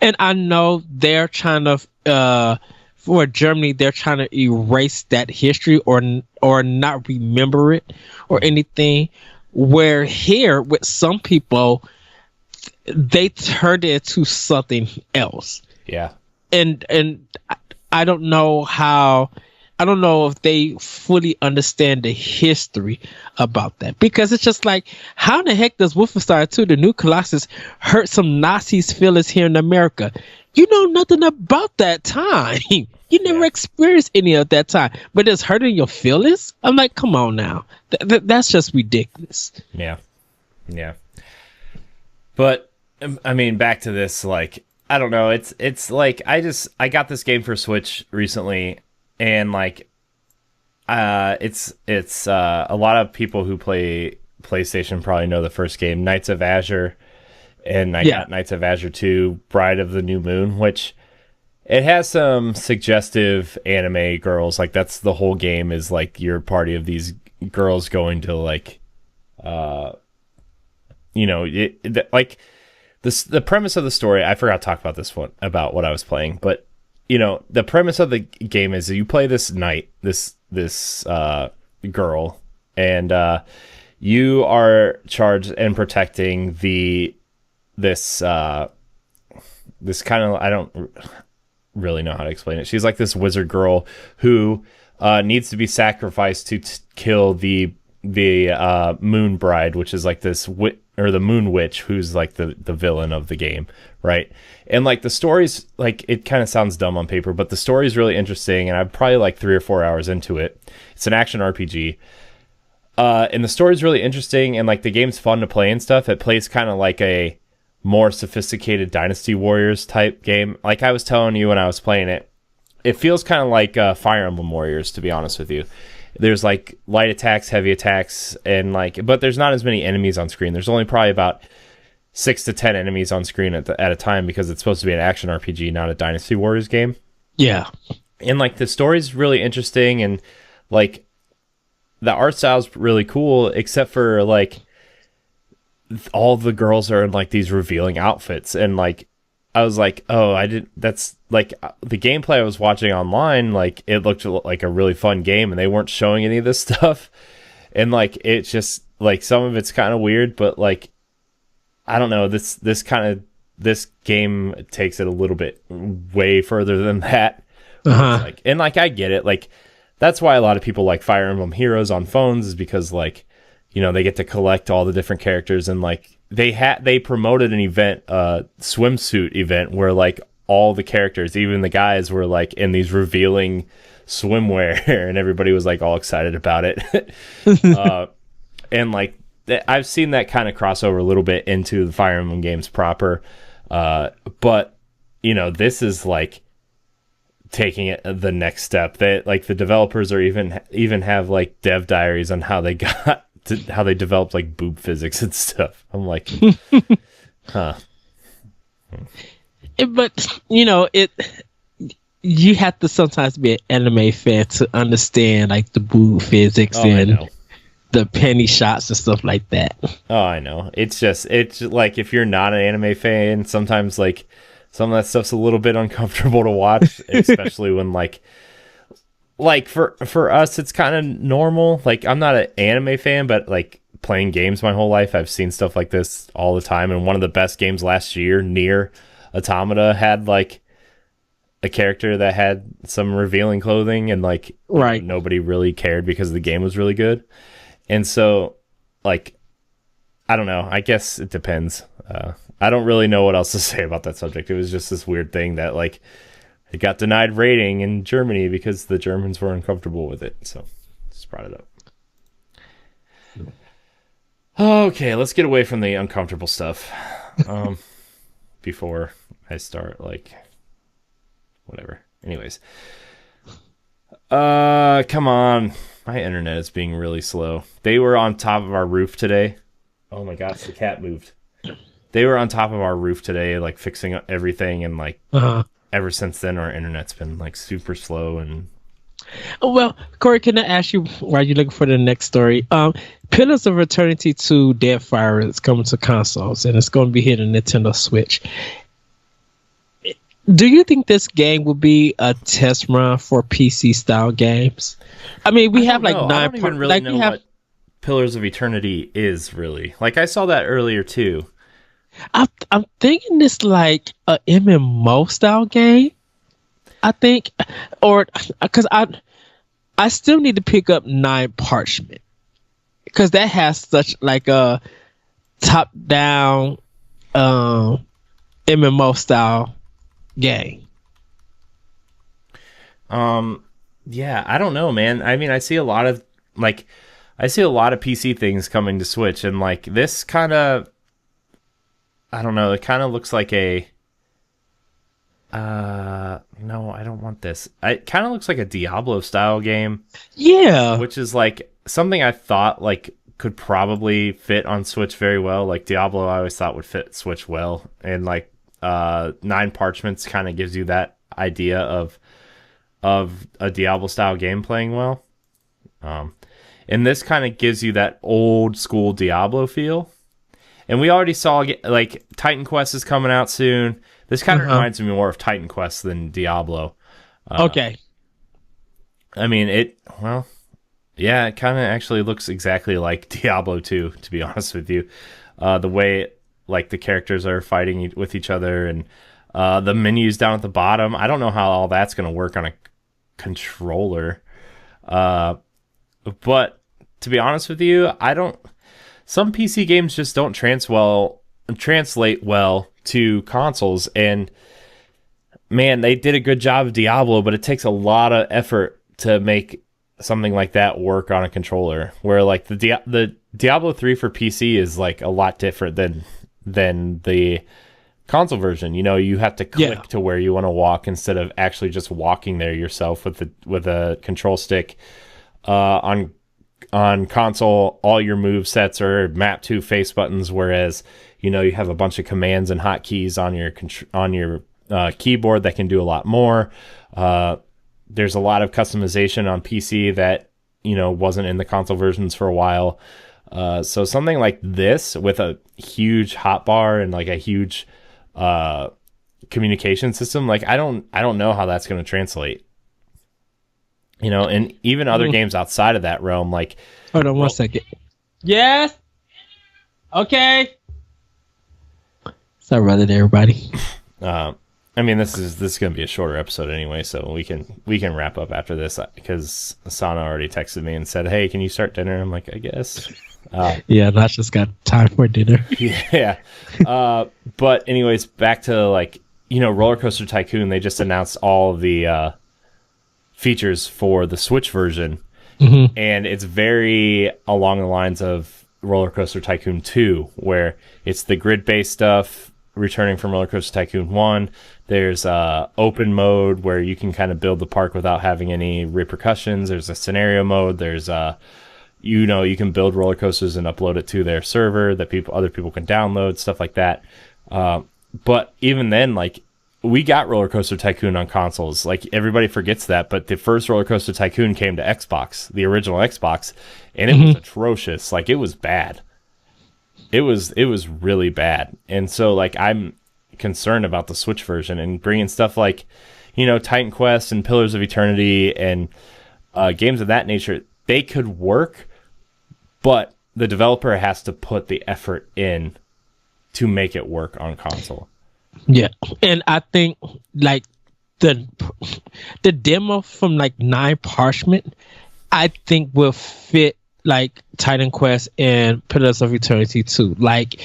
[SPEAKER 2] And I know they're trying to, for Germany, they're trying to erase that history or not remember it or anything. Where here, with some people, they turned it into something else.
[SPEAKER 1] Yeah.
[SPEAKER 2] And I don't know if they fully understand the history about that, because it's just like, how in the heck does Wolfenstein 2, the new Colossus, hurt some Nazis' feelings here in America? You know nothing about that time. You never experienced any of that time, but it's hurting your feelings? I'm like, come on now. That's just ridiculous.
[SPEAKER 1] Yeah. Yeah. But, I mean, back to this, like, I don't know. It's like I got this game for Switch recently, and like it's a lot of people who play PlayStation probably know the first game, Knights of Azure, and I got Knights of Azure 2, Bride of the New Moon, which it has some suggestive anime girls. Like that's the whole game, is like your party of these girls going to like you know, like the premise of the story, I forgot to talk about this one, about what I was playing, but you know, the premise of the game is that you play this knight, this girl, and you are charged in protecting this kind of, I don't really know how to explain it. She's like this wizard girl who needs to be sacrificed to kill the moon bride, which is like this or the moon witch, who's like the villain of the game, right? And like the story's like, it kind of sounds dumb on paper, but the story is really interesting, and I'm probably like 3 or 4 hours into it. It's an action RPG, and the story's really interesting, and like the game's fun to play and stuff. It plays kind of like a more sophisticated Dynasty Warriors type game. Like I was telling you when I was playing it, it feels kind of like Fire Emblem Warriors, to be honest with you. There's like light attacks, heavy attacks, and like, but there's not as many enemies on screen. There's only probably about 6 to 10 enemies on screen at a time, because it's supposed to be an action RPG, not a Dynasty Warriors game.
[SPEAKER 2] Yeah.
[SPEAKER 1] And like the story's really interesting, and like the art style's really cool, except for like all the girls are in like these revealing outfits, and like I was like, oh, that's like the gameplay I was watching online, like it looked like a really fun game, and they weren't showing any of this stuff, and like it's just like some of it's kind of weird, but like I don't know, this game takes it a little bit way further than that. Like, and like I get it, like that's why a lot of people like Fire Emblem Heroes on phones, is because like, you know, they get to collect all the different characters, and like they promoted an event, swimsuit event, where like all the characters, even the guys, were like in these revealing swimwear, and everybody was like all excited about it. And like I've seen that kind of crossover a little bit into the Fire Emblem games proper, but you know, this is like taking it the next step. They like the developers are even have like dev diaries on how they got to how they developed like boob physics and stuff. I'm like, huh.
[SPEAKER 2] But you have to sometimes be an anime fan to understand like the boob physics and the penny shots and stuff like that.
[SPEAKER 1] Oh, I know. It's like if you're not an anime fan, sometimes like some of that stuff's a little bit uncomfortable to watch, especially when like for us it's kind of normal. Like I'm not an anime fan, but like playing games my whole life, I've seen stuff like this all the time. And one of the best games last year, Nier Automata, had like a character that had some revealing clothing, and like nobody really cared because the game was really good. And so, like, I don't know. I guess it depends. I don't really know what else to say about that subject. It was just this weird thing that, like, it got denied rating in Germany because the Germans were uncomfortable with it. So, just brought it up. Okay, let's get away from the uncomfortable stuff before I start, like, whatever. Anyways. Come on. My internet is being really slow. They were on top of our roof today. Oh my gosh, the cat moved. They were on top of our roof today, like fixing everything, and like ever since then our internet's been like super slow. And
[SPEAKER 2] well, Corey, can I ask you while you're looking for the next story? Pillars of Eternity 2 Deadfire is coming to consoles, and it's going to be hitting Nintendo Switch. Do you think this game will be a test run for PC style games? I mean, we have like 9
[SPEAKER 1] I don't even really know what Pillars of Eternity is really. Like I saw that earlier too.
[SPEAKER 2] I'm thinking it's like a MMO style game. I think, or because I still need to pick up 9 Parchment because that has such like a top down MMO style game.
[SPEAKER 1] Yeah, I don't know, man. I mean, I see a lot of PC things coming to Switch, and like this kind of, I don't know, it kind of looks like a no, I don't want this. It kind of looks like a Diablo style game.
[SPEAKER 2] Yeah, which
[SPEAKER 1] is like something I thought like could probably fit on Switch very well. Like Diablo I always thought would fit Switch well, and like 9 Parchments kind of gives you that idea of a Diablo style game playing well. And this kind of gives you that old school Diablo feel. And we already saw like Titan Quest is coming out soon. This kind of reminds me more of Titan Quest than Diablo.
[SPEAKER 2] Okay.
[SPEAKER 1] I mean, it kind of actually looks exactly like Diablo 2, to be honest with you. The way like the characters are fighting with each other, and the menus down at the bottom. I don't know how all that's going to work on a controller. But to be honest with you, some PC games just don't translate well to consoles. And man, they did a good job of Diablo, but it takes a lot of effort to make something like that work on a controller, where like the Diablo 3 for PC is like a lot different than the console version. You know, you have to click to where you want to walk instead of actually just walking there yourself with a control stick. On console, all your move sets are mapped to face buttons, whereas you have a bunch of commands and hotkeys on your keyboard that can do a lot more. There's a lot of customization on PC that wasn't in the console versions for a while. So something like this with a huge hotbar and like a huge communication system, like I don't know how that's going to translate. And even other games outside of that realm, like...
[SPEAKER 2] Hold on one second. Yes? Okay. Sorry about that, everybody.
[SPEAKER 1] I mean, this is going to be a shorter episode anyway, so we can wrap up after this, because Asana already texted me and said, hey, can you start dinner? I'm like, I guess.
[SPEAKER 2] Yeah, Nash just got time for dinner.
[SPEAKER 1] Yeah. But anyways, back to like, Roller Coaster Tycoon, they just announced all of the features for the Switch version, and it's very along the lines of Roller Coaster Tycoon 2, where it's the grid-based stuff. returning from Roller Coaster Tycoon 1. There's open mode where you can kind of build the park without having any repercussions. There's a scenario mode. There's you can build roller coasters and upload it to their server that other people can download, stuff like that. But even then, like, we got Roller Coaster Tycoon on consoles. Like, everybody forgets that, but the first Roller Coaster Tycoon came to Xbox, the original Xbox, and it was atrocious. Like, it was bad. It was really bad. And so, like, I'm concerned about the Switch version and bringing stuff like, Titan Quest and Pillars of Eternity and games of that nature. They could work, but the developer has to put the effort in to make it work on console.
[SPEAKER 2] Yeah, and I think like the demo from like 9 Parchment, I think will fit like Titan Quest and Pillars of Eternity too. Like,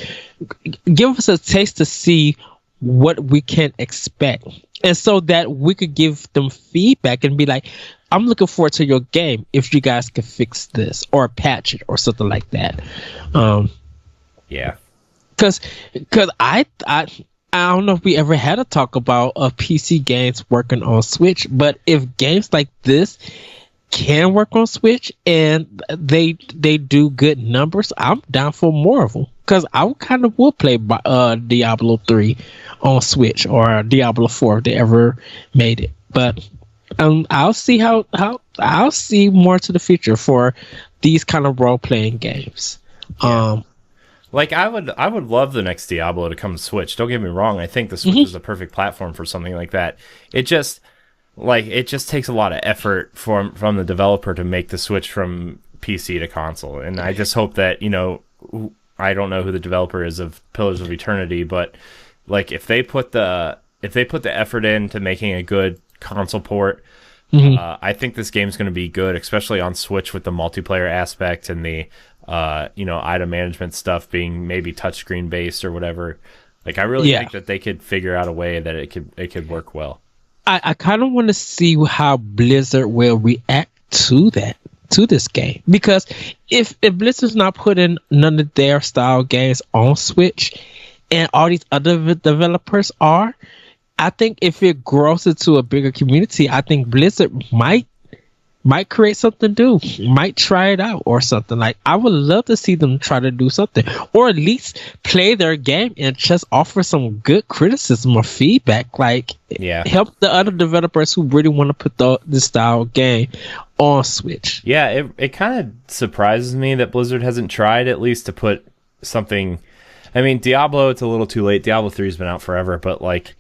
[SPEAKER 2] give us a taste to see what we can expect, and so that we could give them feedback and be like, I'm looking forward to your game if you guys could fix this or patch it or something like that.
[SPEAKER 1] Yeah,
[SPEAKER 2] because I don't know if we ever had a talk about PC games working on Switch, but if games like this can work on Switch and they do good numbers, I'm down for more of them. Because I kind of will play Diablo 3 on Switch or Diablo 4 if they ever made it. But I'll see how I'll see more to the future for these kind of role playing games.
[SPEAKER 1] Yeah. Like, I would love the next Diablo to come to Switch. Don't get me wrong. I think the Switch is the perfect platform for something like that. It just takes a lot of effort from the developer to make the switch from PC to console. And I just hope that, I don't know who the developer is of Pillars of Eternity, but like, if they put the effort into making a good console port, I think this game's going to be good, especially on Switch with the multiplayer aspect and the item management stuff being maybe touchscreen based or whatever. Like, I really think that they could figure out a way that it could work well.
[SPEAKER 2] I kind of want to see how Blizzard will react to this game, because if Blizzard's not putting none of their style games on Switch and all these other developers are, I think if it grows into a bigger community, I think Blizzard might create something new, might try it out or something. Like, I would love to see them try to do something, or at least play their game and just offer some good criticism or feedback. Like, help the other developers who really want to put this style game on Switch.
[SPEAKER 1] Yeah, it kind of surprises me that Blizzard hasn't tried at least to put something. I mean, Diablo, it's a little too late. Diablo 3's been out forever, but like,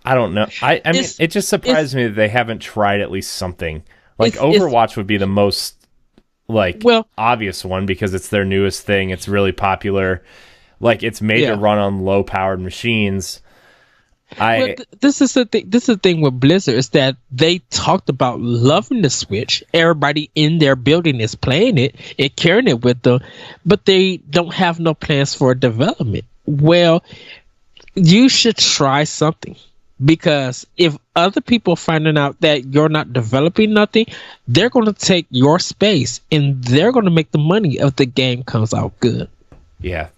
[SPEAKER 1] I don't know. I mean, it just surprised me that they haven't tried at least something. Like, Overwatch would be the most obvious one, because it's their newest thing. It's really popular. Like, it's made to run on low powered machines.
[SPEAKER 2] This is the thing with Blizzard, is that they talked about loving the Switch. Everybody in their building is playing it and carrying it with them, but they don't have no plans for development. Well, you should try something, because if other people finding out that you're not developing nothing, they're going to take your space and they're going to make the money if the game comes out good.
[SPEAKER 1] Yeah.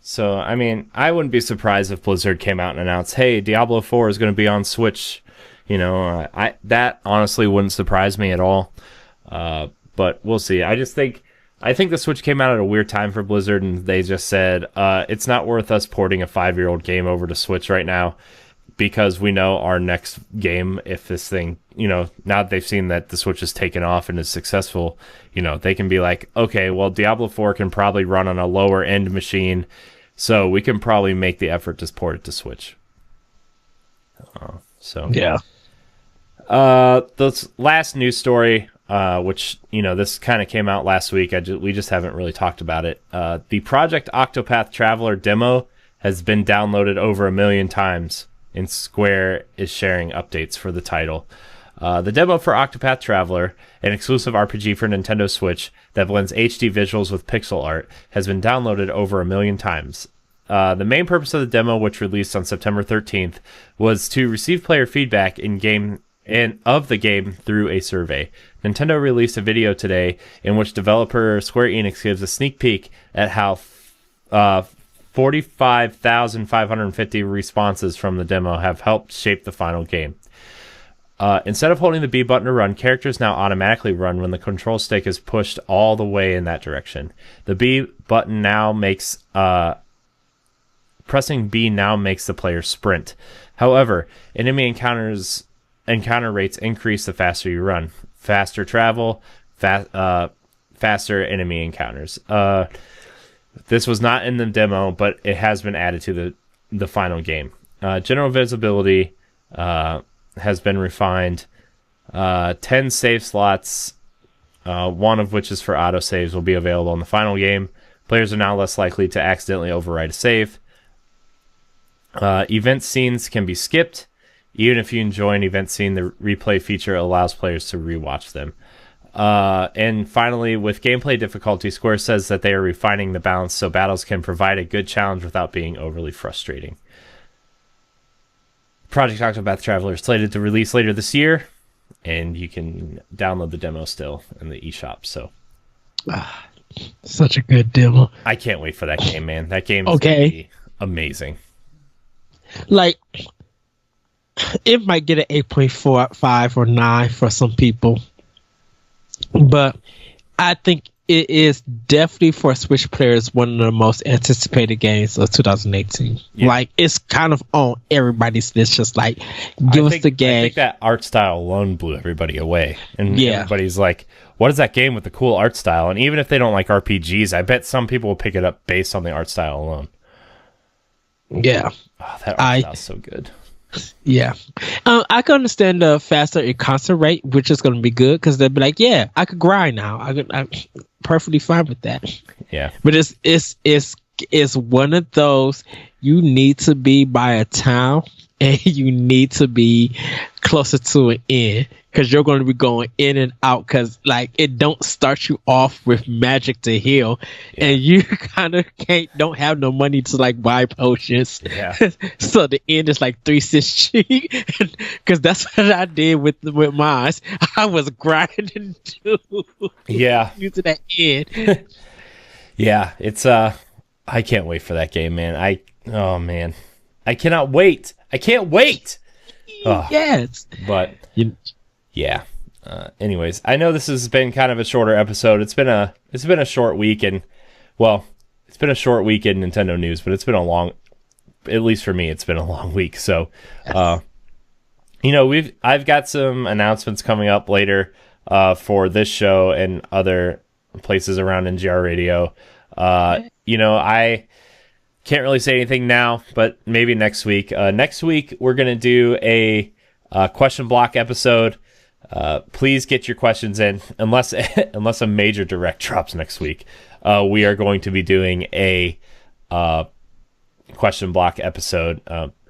[SPEAKER 1] So, I mean, I wouldn't be surprised if Blizzard came out and announced, hey, Diablo 4 is going to be on Switch. That honestly wouldn't surprise me at all. But we'll see. I think the Switch came out at a weird time for Blizzard, and they just said, it's not worth us porting a 5-year-old game over to Switch right now, because we know our next game, if this thing, now that they've seen that the Switch is taken off and is successful, they can be like, okay, well, Diablo 4 can probably run on a lower end machine, so we can probably make the effort to port it to Switch. The last news story, which, this kind of came out last week. We just haven't really talked about it. The Project Octopath Traveler demo has been downloaded over 1 million times, and Square is sharing updates for the title. The demo for Octopath Traveler, an exclusive RPG for Nintendo Switch that blends HD visuals with pixel art, has been downloaded over 1 million times. The main purpose of the demo, which released on September 13th, was to receive player feedback of the game through a survey. Nintendo released a video today in which developer Square Enix gives a sneak peek at how 45,550 responses from the demo have helped shape the final game. Instead of holding the B button to run, characters now automatically run when the control stick is pushed all the way in that direction. The B button now makes pressing B now makes the player sprint. However, enemy encounter rates increase the faster you run. Faster travel, faster enemy encounters. This was not in the demo, but it has been added to the final game. General visibility has been refined. 10 save slots, one of which is for autosaves, will be available in the final game. Players are now less likely to accidentally overwrite a save. Event scenes can be skipped. Even if you enjoy an event scene, the replay feature allows players to rewatch them. And finally, with gameplay difficulty, Square says that they are refining the balance so battles can provide a good challenge without being overly frustrating. Project Octopath Traveler is slated to release later this year, and you can download the demo still in the eShop. So,
[SPEAKER 2] such a good demo.
[SPEAKER 1] I can't wait for that game, man. That game is gonna be amazing.
[SPEAKER 2] Like, it might get an 8.45 or 9 for some people, but I think it is definitely for Switch players one of the most anticipated games of 2018. Yeah. Like, it's kind of on everybody's list. Just like, give us the game.
[SPEAKER 1] I think that art style alone blew everybody away, and everybody's like, "What is that game with the cool art style?" And even if they don't like RPGs, I bet some people will pick it up based on the art style alone.
[SPEAKER 2] Yeah,
[SPEAKER 1] that art style's so good.
[SPEAKER 2] Yeah, I can understand the faster encounter rate, which is going to be good because they'll be like, "Yeah, I could grind now. I'm perfectly fine with that."
[SPEAKER 1] Yeah,
[SPEAKER 2] but it's one of those, you need to be by a town and you need to be closer to an end because you're going to be going in and out because like it don't start you off with magic to heal, and you kind of don't have no money to like buy potions.
[SPEAKER 1] Yeah.
[SPEAKER 2] So the end is like 360 because that's what I did with mine. I was grinding too.
[SPEAKER 1] Yeah.
[SPEAKER 2] Using that end.
[SPEAKER 1] Yeah, it's I can't wait for that game, man. Oh man, I cannot wait. I can't wait.
[SPEAKER 2] Yes,
[SPEAKER 1] but yeah. Anyways, I know this has been kind of a shorter episode. It's been a short week, and it's been a short week in Nintendo news, but it's been a long, at least for me, it's been a long week. So, I've got some announcements coming up later for this show and other places around NGR Radio. I can't really say anything now, but maybe next week. Next week, we're going to do a question block episode. Please get your questions in, unless a major direct drops next week. We are going to be doing a question block episode.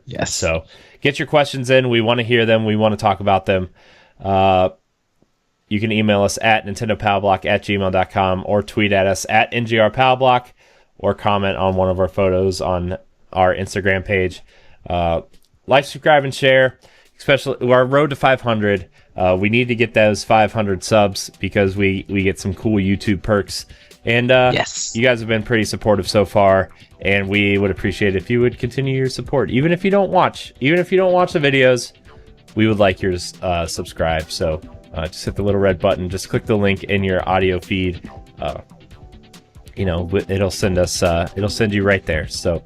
[SPEAKER 2] Yes.
[SPEAKER 1] So get your questions in. We want to hear them. We want to talk about them. You can email us at nintendopowblock@gmail.com or tweet at us at NGRPowblock or comment on one of our photos on our Instagram page. Like, subscribe, and share. Especially our road to 500. We need to get those 500 subs because we get some cool YouTube perks. And you guys have been pretty supportive so far, and we would appreciate it if you would continue your support. Even if you don't watch the videos, we would like you to subscribe. So just hit the little red button. Just click the link in your audio feed. It'll send us. It'll send you right there. So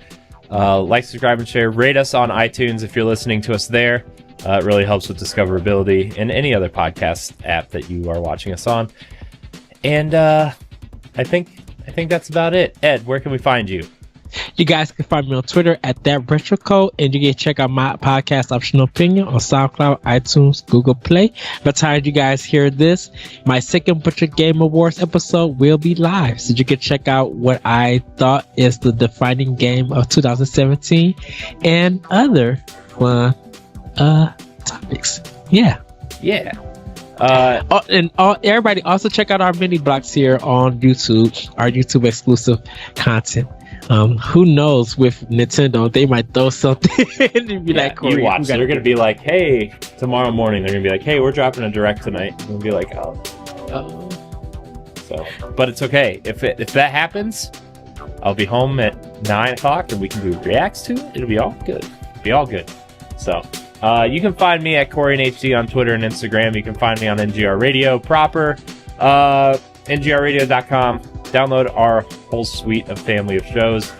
[SPEAKER 1] like, subscribe, and share. Rate us on iTunes if you're listening to us there. It really helps with discoverability and any other podcast app that you are watching us on. And I think that's about it. Ed, where can we find you?
[SPEAKER 2] You guys can find me on Twitter at ThatRetroCode, and you can check out my podcast, Optional Opinion, on SoundCloud, iTunes, Google Play. By the time you guys hear this, my second Butcher Game Awards episode will be live, so you can check out what I thought is the defining game of 2017 and other fun topics. Everybody also check out our mini blocks here on YouTube, our YouTube exclusive content. Who knows, with Nintendo, they might throw something and be like,
[SPEAKER 1] you watch. They're going to be like, hey, tomorrow morning, they're going to be like, hey, we're dropping a direct tonight. And we'll be like, oh. So, but it's okay. If that happens, I'll be home at 9 o'clock and we can do reacts to it. It'll be all good. Be all good. So, you can find me at CoreyandHD on Twitter and Instagram. You can find me on NGR Radio proper, ngrradio.com. Download our whole suite of family of shows.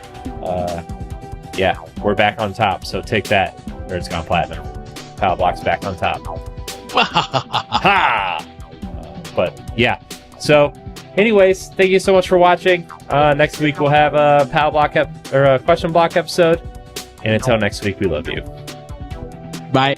[SPEAKER 1] Yeah, we're back on top, so take that. Nerd's Gone Platinum. Pow Block's back on top. Ha! But yeah, so anyways, thank you so much for watching. Next week we'll have a Pow Block or a question block episode. And until next week, we love you.
[SPEAKER 2] Bye.